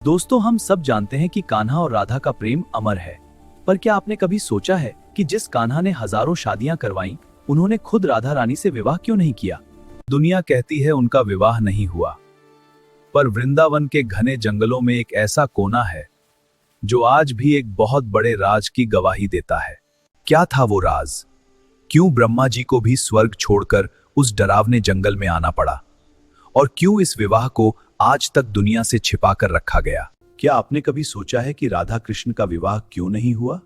दोस्तों, हम सब जानते हैं कि कान्हा और राधा का प्रेम अमर है। पर क्या आपने कभी सोचा है कि जिस कान्हा ने हजारों शादियां करवाईं, उन्होंने खुद राधा रानी से विवाह क्यों नहीं किया? दुनिया कहती है उनका विवाह नहीं हुआ, पर वृंदावन के घने जंगलों में एक ऐसा कोना है जो आज भी एक बहुत बड़े राज की गवाही देता है। क्या था वो राज? क्यों ब्रह्मा जी को भी स्वर्ग छोड़कर उस डरावने जंगल में आना पड़ा? और क्यों इस विवाह को आज तक दुनिया से छिपा कर रखा गया? क्या आपने कभी सोचा है कि राधा कृष्ण का विवाह क्यों नहीं हुआ?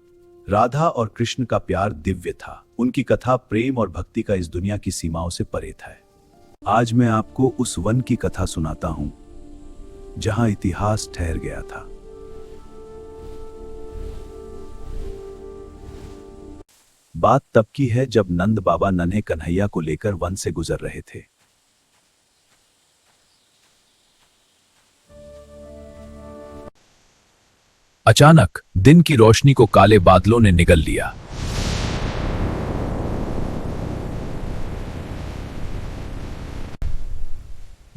राधा और कृष्ण का प्यार दिव्य था। उनकी कथा प्रेम और भक्ति का इस दुनिया की सीमाओं से परे था। आज मैं आपको उस वन की कथा सुनाता हूं जहां इतिहास ठहर गया था। बात तब की है जब नंद बाबा नन्हे कन्हैया को लेकर वन से गुजर रहे थे। अचानक दिन की रोशनी को काले बादलों ने निगल लिया।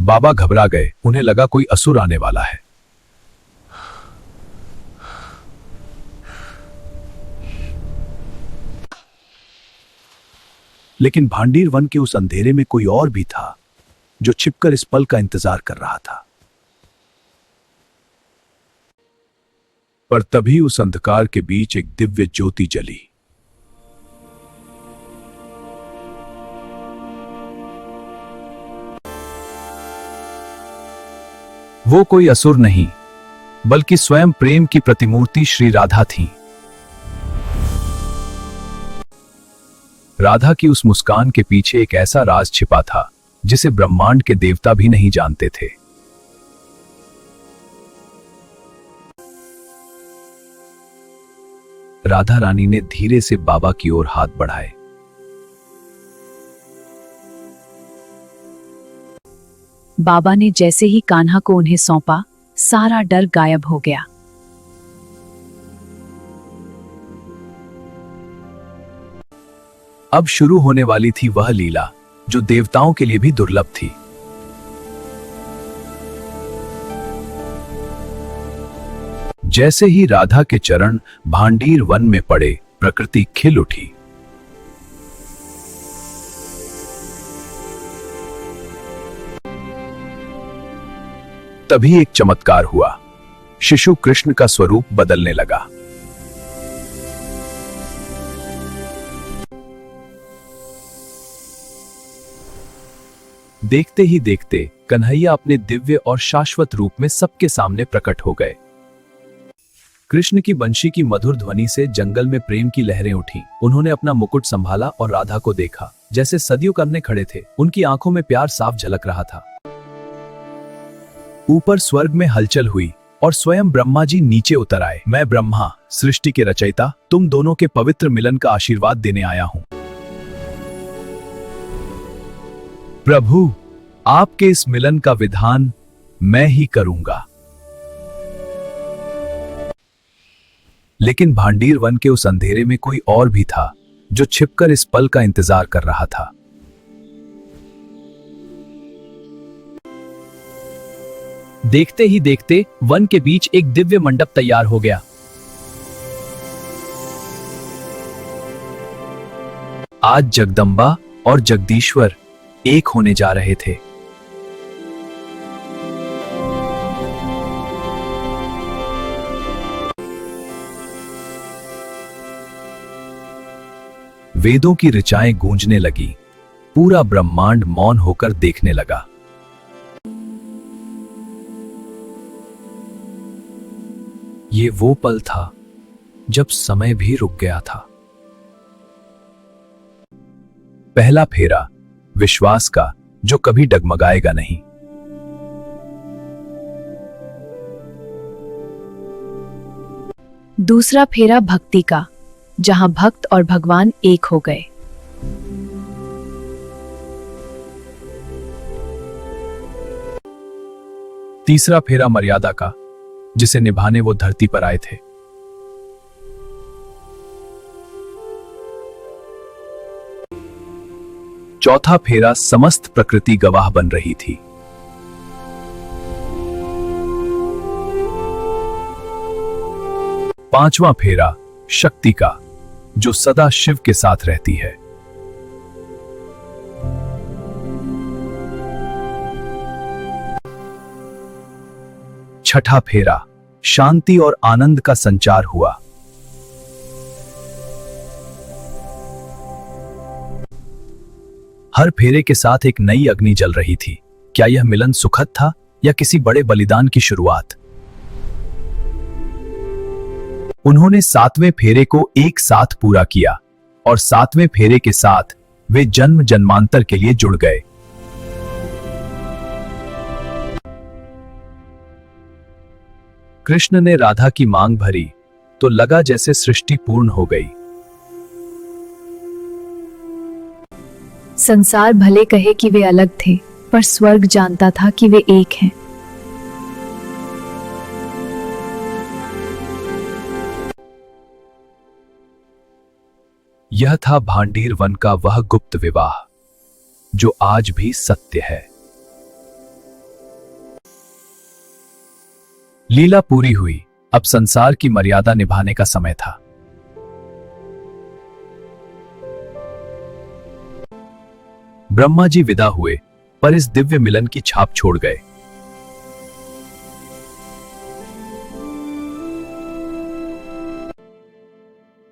बाबा घबरा गए। उन्हें लगा कोई असुर आने वाला है। लेकिन भांडीर वन के उस अंधेरे में कोई और भी था जो छिपकर इस पल का इंतजार कर रहा था। पर तभी उस अंधकार के बीच एक दिव्य ज्योति जली। वो कोई असुर नहीं, बल्कि स्वयं प्रेम की प्रतिमूर्ति श्री राधा थी। राधा की उस मुस्कान के पीछे एक ऐसा राज छिपा था जिसे ब्रह्मांड के देवता भी नहीं जानते थे। राधा रानी ने धीरे से बाबा की ओर हाथ बढ़ाए। बाबा ने जैसे ही कान्हा को उन्हें सौंपा, सारा डर गायब हो गया। अब शुरू होने वाली थी वह लीला जो देवताओं के लिए भी दुर्लभ थी। जैसे ही राधा के चरण भांडीर वन में पड़े, प्रकृति खिल उठी। तभी एक चमत्कार हुआ। शिशु कृष्ण का स्वरूप बदलने लगा। देखते ही देखते कन्हैया अपने दिव्य और शाश्वत रूप में सबके सामने प्रकट हो गए। कृष्ण की बंशी की मधुर ध्वनि से जंगल में प्रेम की लहरें उठी। उन्होंने अपना मुकुट संभाला और राधा को देखा, जैसे सदियों करने खड़े थे। उनकी आंखों में प्यार साफ झलक रहा था। ऊपर स्वर्ग में हलचल हुई और स्वयं ब्रह्मा जी नीचे उतर आए। मैं ब्रह्मा, सृष्टि के रचयिता, तुम दोनों के पवित्र मिलन का आशीर्वाद देने आया हूं। प्रभु, आपके इस मिलन का विधान मैं ही करूंगा। लेकिन भांडीर वन के उस अंधेरे में कोई और भी था जो छिपकर इस पल का इंतजार कर रहा था। देखते ही देखते वन के बीच एक दिव्य मंडप तैयार हो गया। आज जगदम्बा और जगदीश्वर एक होने जा रहे थे। वेदों की ऋचाएं गूंजने लगी। पूरा ब्रह्मांड मौन होकर देखने लगा। ये वो पल था जब समय भी रुक गया था। पहला फेरा, विश्वास का, जो कभी डगमगाएगा नहीं। दूसरा फेरा, भक्ति का, जहां भक्त और भगवान एक हो गए। तीसरा फेरा, मर्यादा का, जिसे निभाने वो धरती पर आए थे। चौथा फेरा, समस्त प्रकृति गवाह बन रही थी। 5वां फेरा शक्ति का, जो सदा शिव के साथ रहती है। छठा फेरा शांति और आनंद का संचार हुआ। हर फेरे के साथ एक नई अग्नि जल रही थी। क्या यह मिलन सुखद था या किसी बड़े बलिदान की शुरुआत? उन्होंने 7वें फेरे को एक साथ पूरा किया और 7वें फेरे के साथ वे जन्म जन्मांतर के लिए जुड़ गए। कृष्ण ने राधा की मांग भरी तो लगा जैसे सृष्टि पूर्ण हो गई। संसार भले कहे कि वे अलग थे, पर स्वर्ग जानता था कि वे एक हैं। यह था भांडीर वन का वह गुप्त विवाह जो आज भी सत्य है। लीला पूरी हुई, अब संसार की मर्यादा निभाने का समय था। ब्रह्मा जी विदा हुए, पर इस दिव्य मिलन की छाप छोड़ गए।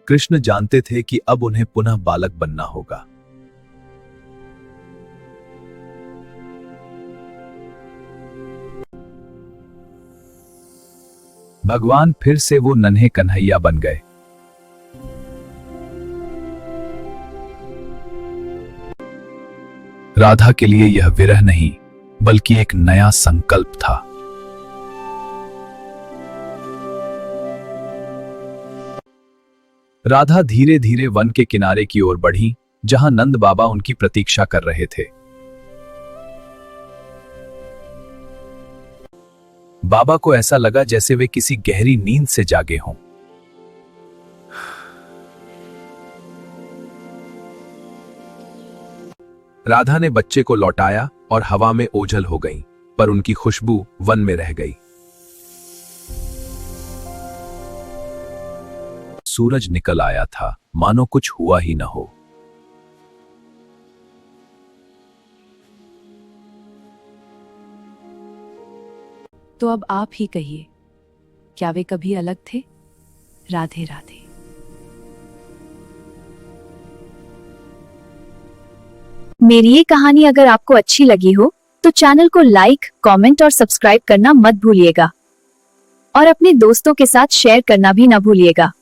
कृष्ण जानते थे कि अब उन्हें पुनः बालक बनना होगा। भगवान फिर से वो नन्हे कन्हैया बन गए। राधा के लिए यह विरह नहीं, बल्कि एक नया संकल्प था। राधा धीरे धीरे वन के किनारे की ओर बढ़ी, जहां नंद बाबा उनकी प्रतीक्षा कर रहे थे। बाबा को ऐसा लगा जैसे वे किसी गहरी नींद से जागे हों। राधा ने बच्चे को लौटाया और हवा में ओझल हो गई, पर उनकी खुशबू वन में रह गई। सूरज निकल आया था, मानो कुछ हुआ ही न हो। तो अब आप ही कहिए, क्या वे कभी अलग थे? राधे राधे। मेरी ये कहानी अगर आपको अच्छी लगी हो तो चैनल को लाइक, कमेंट और सब्सक्राइब करना मत भूलिएगा और अपने दोस्तों के साथ शेयर करना भी ना भूलिएगा।